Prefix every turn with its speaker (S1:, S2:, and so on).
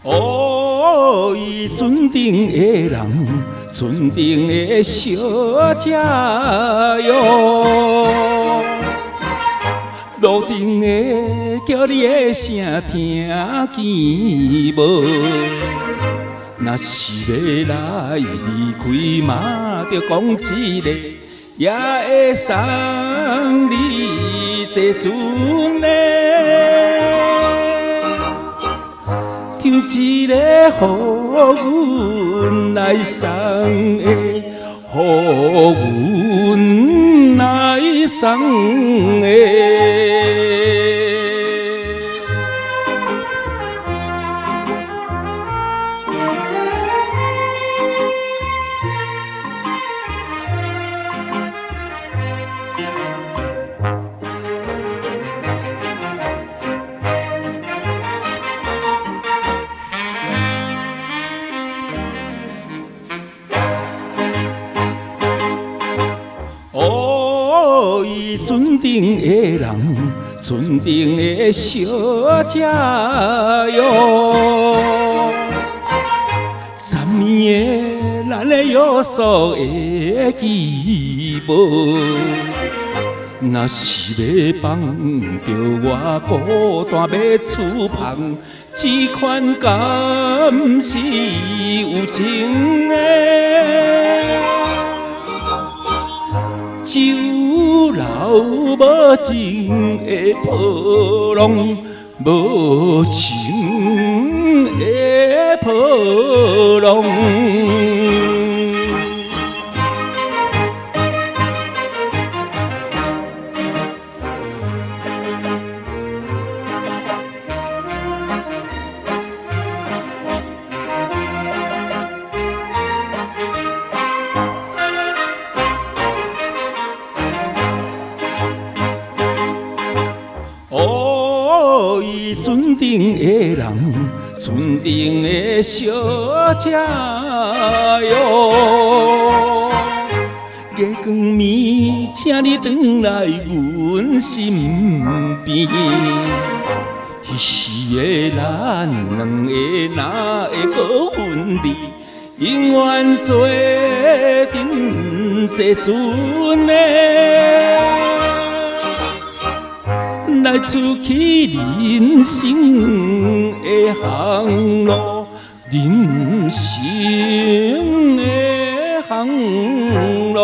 S1: 哦，伊船顶的人，船顶的小姐哟，路顶的叫你的声听见无？若是要来离开嘛，着讲一个，也会送你坐船的。抽一个，予阮来送的，予阮来送的。哦，伊船顶的人，船顶的小姐哟，十年的咱的约束会记无？若是要放着我孤单要厝旁，这款敢是有情的？酒楼无情的波浪，无情的波浪。哦，伊船顶的人，船顶的小姐哟，月光暝，请你回来阮身边。彼时的咱两个哪会搁分离？永远做阵坐船的。来出去人生的航路，人生的航路。